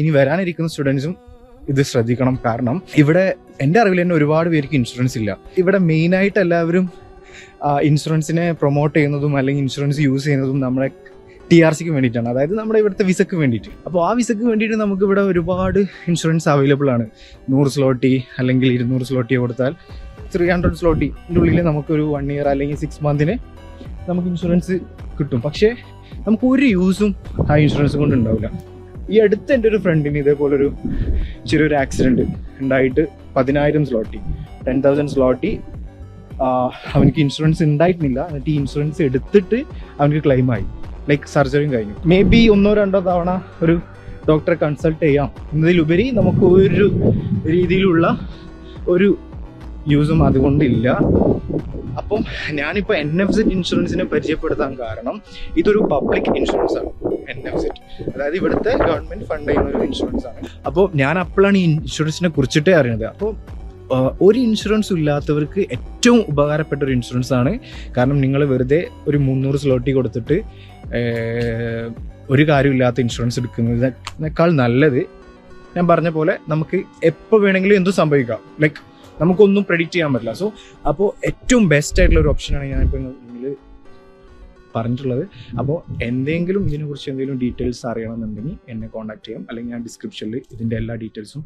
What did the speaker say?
ഇനി വരാനിരിക്കുന്ന സ്റ്റുഡൻസും ഇത് ശ്രദ്ധിക്കണം. കാരണം ഇവിടെ എൻ്റെ അറിവിൽ തന്നെ ഒരുപാട് പേർക്ക് ഇൻഷുറൻസ് ഇല്ല. ഇവിടെ മെയിനായിട്ട് എല്ലാവരും ഇൻഷുറൻസിനെ പ്രൊമോട്ട് ചെയ്യുന്നതും അല്ലെങ്കിൽ ഇൻഷുറൻസ് യൂസ് ചെയ്യുന്നതും നമ്മുടെ TRCക്ക് വേണ്ടിയിട്ടാണ്, അതായത് നമ്മുടെ ഇവിടുത്തെ വിസക്ക് വേണ്ടിയിട്ട്. അപ്പോൾ ആ വിസക്ക് വേണ്ടിയിട്ട് നമുക്ക് ഇവിടെ ഒരുപാട് ഇൻഷുറൻസ് അവൈലബിൾ ആണ്. 100 സ്ലോട്ടി അല്ലെങ്കിൽ 200 സ്ലോട്ടി കൊടുത്താൽ 300 സ്ലോട്ടിൻ്റെ ഉള്ളിൽ നമുക്കൊരു 1 ഇയർ അല്ലെങ്കിൽ 6 മന്തിന് നമുക്ക് ഇൻഷുറൻസ് കിട്ടും. പക്ഷേ നമുക്ക് ഒരു യൂസും ആ ഇൻഷുറൻസ് കൊണ്ട് ഉണ്ടാവില്ല. ഈ അടുത്ത് എൻ്റെ ഒരു ഫ്രണ്ടിന് ഇതേപോലൊരു ചെറിയൊരു ആക്സിഡൻറ്റ് ഉണ്ടായിട്ട് 10,000 സ്ലോട്ടി 10,000 സ്ലോട്ടി അവനക്ക് ഇൻഷുറൻസ് ഉണ്ടായിരുന്നില്ല. എന്നിട്ട് ഈ ഇൻഷുറൻസ് എടുത്തിട്ട് അവനക്ക് ക്ലെയിമായി, ലൈക്ക് സർജറിയും കഴിഞ്ഞു. മേ ബി 1-2 തവണ ഒരു ഡോക്ടറെ കൺസൾട്ട് ചെയ്യാം എന്നതിലുപരി നമുക്ക് ഒരു രീതിയിലുള്ള ഒരു യൂസും അതുകൊണ്ടില്ല. അപ്പം ഞാനിപ്പോൾ NFZ ഇൻഷുറൻസിനെ പരിചയപ്പെടുത്താൻ കാരണം ഇതൊരു പബ്ലിക് ഇൻഷുറൻസ് ആണ്. NFZ അതായത് ഇവിടുത്തെ ഗവൺമെൻറ് ഫണ്ട് ചെയ്യുന്ന ഒരു ഇൻഷുറൻസ് ആണ്. അപ്പോൾ ഞാൻ അപ്പോഴാണ് ഈ ഇൻഷുറൻസിനെ കുറിച്ചിട്ടേ അറിയുന്നത്. അപ്പോൾ ഒരു ഇൻഷുറൻസും ഇല്ലാത്തവർക്ക് ഏറ്റവും ഉപകാരപ്പെട്ട ഒരു ഇൻഷുറൻസ് ആണ്. കാരണം നിങ്ങൾ വെറുതെ ഒരു 300 സ്ലോട്ടി കൊടുത്തിട്ട് ഒരു കാര്യമില്ലാത്ത ഇൻഷുറൻസ് എടുക്കുന്നതിനേക്കാൾ നല്ലത്, ഞാൻ പറഞ്ഞ പോലെ നമുക്ക് എപ്പോൾ വേണമെങ്കിലും എന്തും സംഭവിക്കാം, ലൈക്ക് നമുക്കൊന്നും പ്രെഡിക്റ്റ് ചെയ്യാൻ പറ്റില്ല. സോ അപ്പോൾ ഏറ്റവും ബെസ്റ്റ് ആയിട്ടുള്ള ഒരു ഓപ്ഷനാണ് ഞാനിപ്പോൾ നിങ്ങൾ പറഞ്ഞിട്ടുള്ളത്. അപ്പോൾ ഇതിനെക്കുറിച്ച് എന്തെങ്കിലും ഡീറ്റെയിൽസ് അറിയണമെന്നുണ്ടെങ്കിൽ എന്നെ കോൺടാക്ട് ചെയ്യാം, അല്ലെങ്കിൽ ഞാൻ ഡിസ്ക്രിപ്ഷനിൽ ഇതിൻ്റെ എല്ലാ ഡീറ്റെയിൽസും